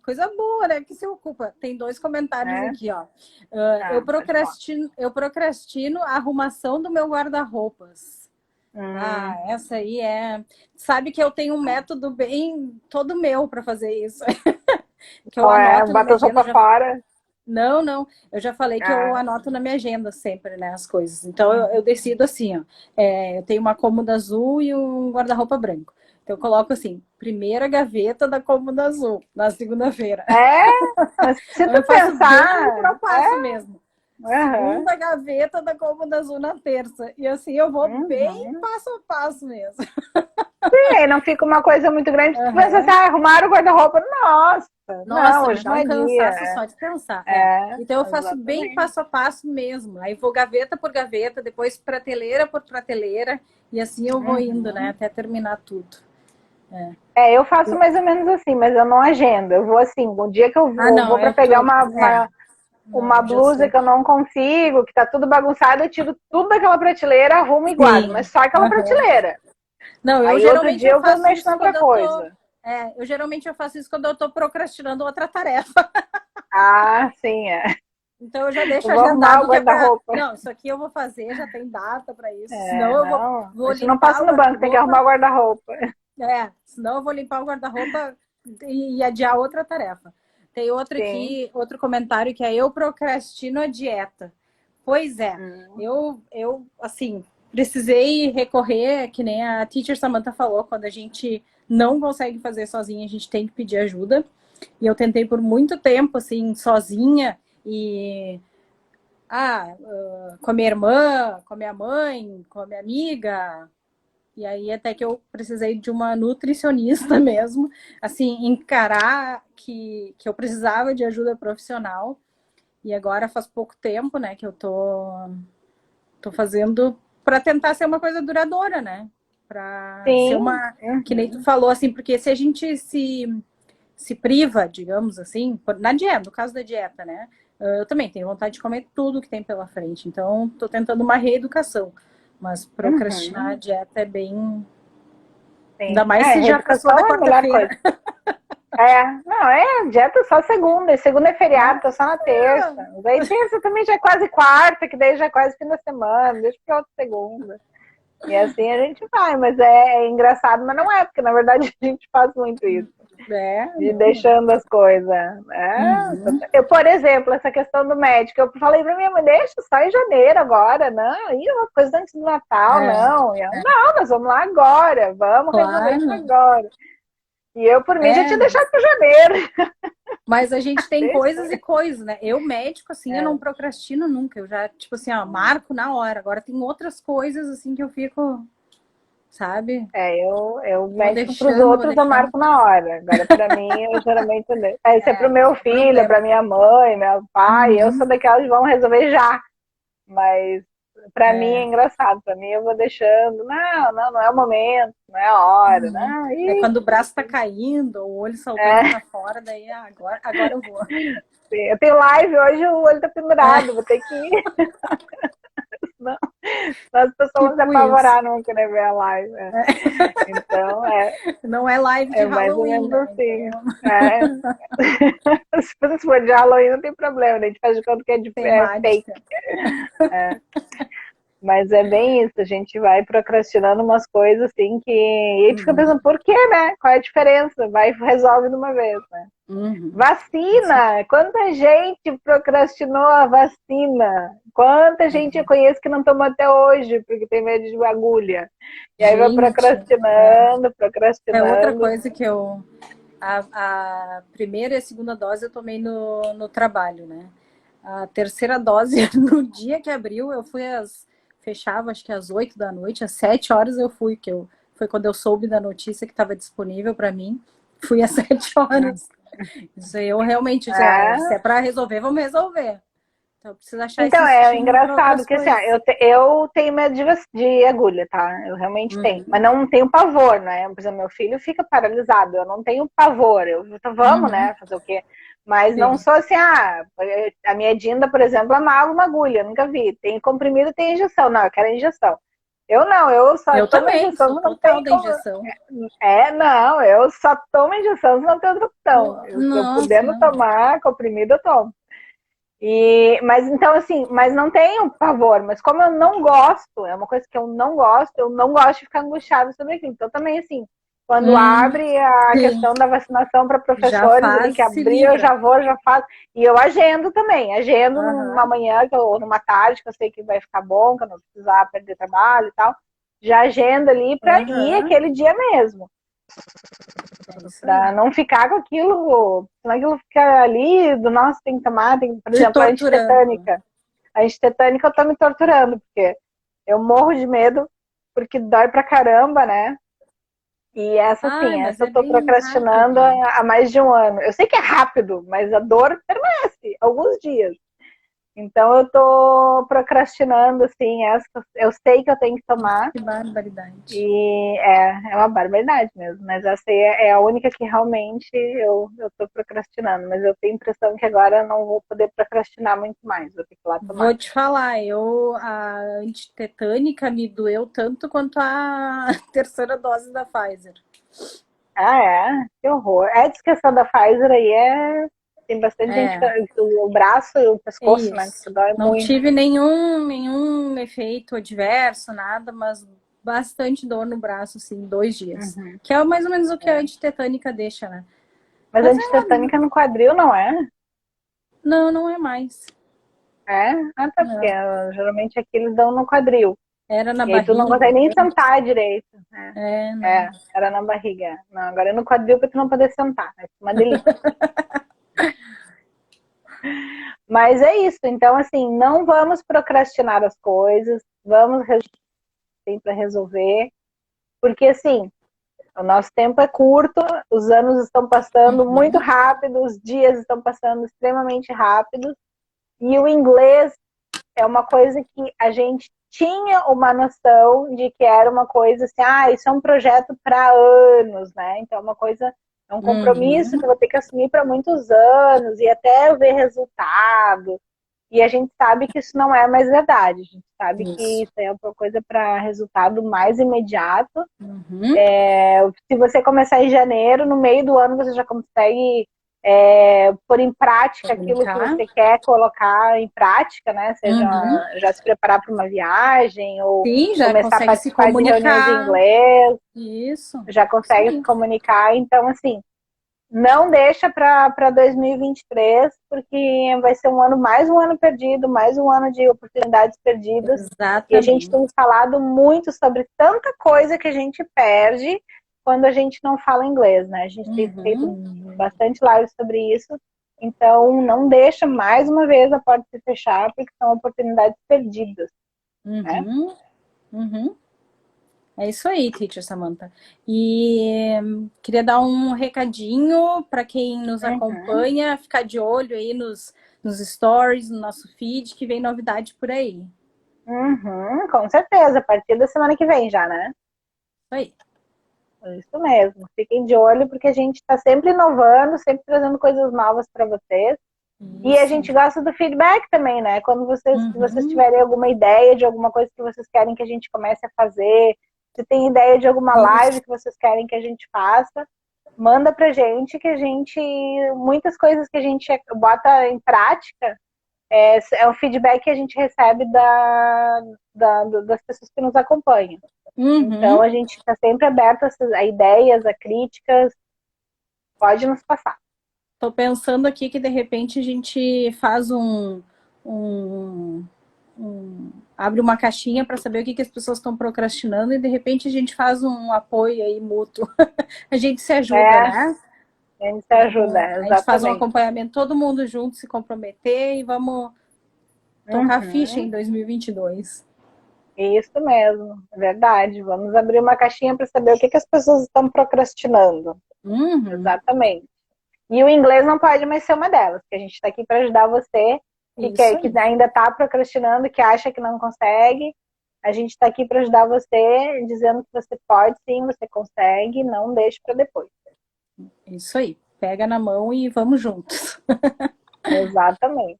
coisa boa, né? Que se ocupa. Tem dois comentários Né? aqui, ó. Ah, pode falar. Eu procrastino a arrumação do meu guarda-roupas. Ah, Hum, essa aí é. Sabe que eu tenho um método bem todo meu para fazer isso. Que eu qual é? anoto na Bota minha as agenda. roupas fora. Não, não. Eu já falei que eu Ah, anoto na minha agenda sempre, né, as coisas. Então eu uhum. decido assim, ó. Eu tenho uma cômoda azul e um guarda-roupa branco. Então eu coloco assim, primeira gaveta da cômoda azul, na segunda-feira. É, mas se tu Eu faço bem pensar, pro passo mesmo. aham, Segunda gaveta da cômoda azul na terça. E assim eu vou bem uhum. passo a passo mesmo. Sim, aí não fica uma coisa muito grande. Tu pensa assim, Aham. arrumar o guarda-roupa. Nossa, não, Nossa, me hoje dá não um é dia. cansaço só de pensar. É, Então eu faço bem exatamente. passo a passo mesmo. Aí vou gaveta por gaveta, depois prateleira por prateleira, e assim eu vou indo, né, Uhum. até terminar tudo. Eu faço mais ou menos assim, mas eu não agendo. Eu vou assim, o dia que eu Ah, vou, não, vou para pegar uma não, já blusa sei. que eu não consigo, que tá tudo bagunçado, eu tiro tudo daquela prateleira, arrumo e guardo, mas Sim. só aquela Aham. prateleira. Não, Aí outro dia eu vou mexer na outra coisa. eu geralmente eu faço isso quando eu tô procrastinando outra tarefa. Ah, sim, é. Então eu já deixo Eu vou arrumar o agendado que é para, guarda-roupa. não, isso aqui eu vou fazer, já tem data para isso. É, Senão eu não, vou isso não limpar passa o no banco, tem que arrumar guarda-roupa. o guarda-roupa. Senão eu vou limpar o guarda-roupa e adiar outra tarefa. Tem outro Sim. aqui, outro comentário que é eu procrastino a dieta. Pois é, Hum, assim, precisei recorrer, que nem a Teacher Samantha falou, quando a gente não consegue fazer sozinha, a gente tem que pedir ajuda. E eu tentei por muito tempo, assim, sozinha, e com a minha irmã, com a minha mãe, com a minha amiga, e aí até que eu precisei de uma nutricionista mesmo, assim, encarar que eu precisava de ajuda profissional. E agora faz pouco tempo, né, que eu tô fazendo para tentar ser uma coisa duradoura, né? Para ser sim. uma, que nem tu Uhum, falou assim, porque se a gente se priva, digamos assim, na dieta, no caso da dieta, né? Eu também tenho vontade de comer tudo que tem pela frente, então tô tentando uma reeducação. Mas procrastinar a uhum, dieta é bem. sim. Ainda mais se já passou Reeducação da é a melhor quarta-feira. coisa. Não, dieta só segunda, e segunda é feriado, tá só na terça. Daí terça também já é quase quarta, que daí já é quase fim da semana, deixa pra outra segunda. E assim a gente vai, mas é engraçado, mas não é, porque na verdade a gente faz muito isso, de Não. deixando as coisas. Uhum. Eu, por exemplo, essa questão do médico, eu falei pra minha mãe, deixa só em janeiro agora, não, e uma coisa antes do Natal, É, não. E ela, não, nós vamos lá agora, vamos resolver isso claro. agora. E eu, por mim, já É, tinha deixado para janeiro. mas a gente tem Deixa. coisas e coisas, né? Eu, médico, assim, eu não procrastino nunca. Eu já, tipo assim, ó, marco na hora. Agora tem outras coisas, assim, que eu fico, sabe? Eu Vou médico para os deixando, vou outros eu deixando. marco na hora. Agora, para mim, eu geralmente. Isso é para o meu Esse é o filho, para problema. minha mãe, meu pai. Eu Uhum. sou daquelas que vão resolver já. Mas para mim é É. engraçado. Para mim, eu vou deixando. Não, não, não é o momento, não é a hora. Uhum. Não, É quando o braço tá caindo, o olho saltando é, pra fora, daí agora eu vou. eu tenho live hoje, o olho tá pendurado, É, vou ter que ir. Não, as pessoas vão se tipo isso. apavorar nunca, né, ver a live. Então, Não é live de é mais ou Halloween, menos né? assim. Então, É. Se for de Halloween, não tem problema, né? A gente faz de conta que é fake. temática. Mas é bem isso, a gente vai procrastinando umas coisas assim que. E aí fica Uhum. pensando, por quê, né? Qual é a diferença? Vai e resolve de uma vez, né? Uhum. Vacina! Quanta gente procrastinou a vacina? Quanta gente eu É. conheço que não tomou até hoje porque tem medo de agulha? E aí vai Gente, procrastinando, é outra procrastinando. coisa que eu. A primeira e a segunda dose eu tomei no trabalho, né? A terceira dose, no dia que abriu, eu fui fechava acho que às 8 da noite, às 7 horas eu fui, foi quando eu soube da notícia que estava disponível para mim. Fui às 7 horas. Isso aí eu realmente já, É. se é para resolver, vamos resolver. Então eu preciso achar esse Então, é estímulo para engraçado outras que assim, coisas. eu tenho medo de agulha, tá? Eu realmente tenho. Mas Uhum, não tenho pavor, né? Por exemplo, meu filho fica paralisado. Eu não tenho pavor. Vamos, uhum, né? Fazer o quê? Mas não sim. sou assim, a minha Dinda, por exemplo, amava uma agulha, nunca vi. Tem comprimido, tem injeção. Não, eu quero injeção. Eu não, eu só Eu tomo também, injeção sou se não total tem da como. injeção. Não, eu só tomo injeção se não tem outra opção. Se eu Nossa, podendo não. tomar comprimido, eu tomo. Mas então, assim, mas não tenho pavor, mas como eu não gosto, é uma coisa que eu não gosto de ficar angustiada sobre aquilo. Então, também, assim, quando abre a Sim, questão da vacinação para já professores ali faz, que se abriu, eu livra. já vou, já faço. E eu agendo também, agendo numa Aham, manhã ou numa tarde, que eu sei que vai ficar bom, que eu não precisar perder trabalho e tal. Já agendo ali para ir aham. aquele dia mesmo. É isso Pra aí. não ficar com aquilo, senão aquilo fica ali, do nosso tem que tomar, por Te exemplo, a torturando. antitetânica. A antitetânica eu tô me torturando, porque eu morro de medo, porque dói pra caramba, né? E Ai, mas essa eu é tô bem procrastinando rápido. há mais de um ano. Eu sei que é rápido, mas a dor permanece alguns dias. Então eu tô procrastinando, assim, essa eu sei que eu tenho que tomar, Que barbaridade. e é uma barbaridade mesmo, mas essa aí é a única que realmente eu tô procrastinando, mas eu tenho a impressão que agora eu não vou poder procrastinar muito mais, vou ter que ir lá tomar. Vou te falar, a antitetânica me doeu tanto quanto a terceira dose da Pfizer. Ah, é? Que horror. A questão da Pfizer aí tem bastante gente, É, o braço e o é pescoço, né, isso. que dói Não muito. tive nenhum efeito adverso, nada, mas bastante dor no braço, assim, 2 dias. Uhum. Que é mais ou menos o que a É. antitetânica deixa, né? Mas Mas antitetânica no quadril não é? não, não é mais. É? Ah, tá, porque Não. geralmente aqui eles dão no quadril. Era na E aí tu não barriga consegue nem antes. sentar direito. É, não. Era na barriga. Não, agora é no quadril pra tu não poder sentar. É uma delícia. Mas é isso. Então, assim, não vamos procrastinar as coisas. Vamos para resolver. Porque, assim, o nosso tempo é curto, os anos estão passando muito Uhum. rápido, os dias estão passando extremamente rápido. E o inglês é uma coisa que a gente tinha uma noção de que era uma coisa assim, isso é um projeto para anos, né? Então, uma coisa, é um compromisso que eu Uhum. vou ter que assumir para muitos anos e até eu ver resultado. E a gente sabe que isso não é mais verdade. A gente sabe que Isso. isso é uma coisa para resultado mais imediato. Uhum. Se você começar em janeiro, no meio do ano você já consegue pôr em prática aquilo que Comunicar. você quer colocar em prática, né? Seja Uhum. já se preparar para uma viagem ou Sim, já começar a consegue se participar de reuniões em comunicar. inglês, Isso. já Isso consegue se aí. comunicar. Então, assim, não deixa para 2023, porque vai ser mais um ano perdido, mais um ano de oportunidades perdidas. E a gente Exatamente. tem falado muito sobre tanta coisa que a gente perde quando a gente não fala inglês, né? A gente tem feito Uhum. bastante live sobre isso. Então, não deixa mais uma vez a porta se fechar, porque são oportunidades perdidas, né? Uhum. Uhum. É isso aí, Teacher Samantha. E queria dar um recadinho para quem nos Uhum. acompanha, ficar de olho aí nos stories, no nosso feed, que vem novidade por aí. Uhum, com certeza, a partir da semana que vem já, né? Isso aí. Isso mesmo. Fiquem de olho porque a gente está sempre inovando, sempre trazendo coisas novas para vocês. E a Isso. gente gosta do feedback também, né? Quando vocês Uhum. tiverem alguma ideia de alguma coisa que vocês querem que a gente comece a fazer, se tem ideia de alguma Isso. live que vocês querem que a gente faça, manda pra gente que a gente, muitas coisas que a gente bota em prática, é o feedback que a gente recebe das pessoas que nos acompanham. Então Uhum. a gente está sempre aberto a ideias, a críticas, pode nos passar. Tô pensando aqui que de repente a gente faz um, abre uma caixinha para saber o que as pessoas estão procrastinando e de repente a gente faz um apoio aí mútuo. A gente se ajuda, É, né? a gente se ajuda, A gente faz um exatamente. acompanhamento, todo mundo junto se comprometer e vamos tocar a ficha em Uhum. 2022. Isso mesmo, é verdade. Vamos abrir uma caixinha para saber o que as pessoas estão procrastinando. Uhum. Exatamente. E o inglês não pode mais ser uma delas, que a gente está aqui para ajudar você Isso que aí. ainda está procrastinando, que acha que não consegue. A gente está aqui para ajudar você, dizendo que você pode sim, você consegue, não deixe para depois. Isso aí. Pega na mão e vamos juntos. Exatamente.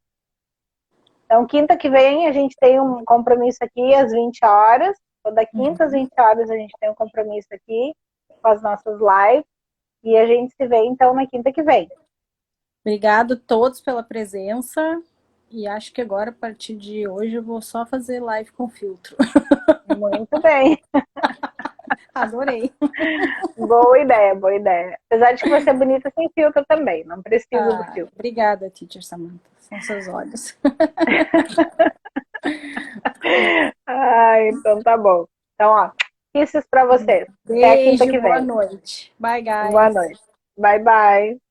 Então, quinta que vem, a gente tem um compromisso aqui às 20 horas. Toda quinta às 20 horas a gente tem um compromisso aqui com as nossas lives. E a gente se vê então na quinta que vem. Obrigado a todos pela presença. E acho que agora, a partir de hoje, eu vou só fazer live com filtro. Muito bem. Adorei. Boa ideia, boa ideia. Apesar de que você é bonita sem filtro também, não precisa do Ah, filtro. obrigada, Teacher Samantha. São seus olhos. Ah, então tá bom. Então, ó, kisses pra vocês. Até a quinta Beijo, que boa vem. noite. Bye, Boa guys. noite. Bye, bye.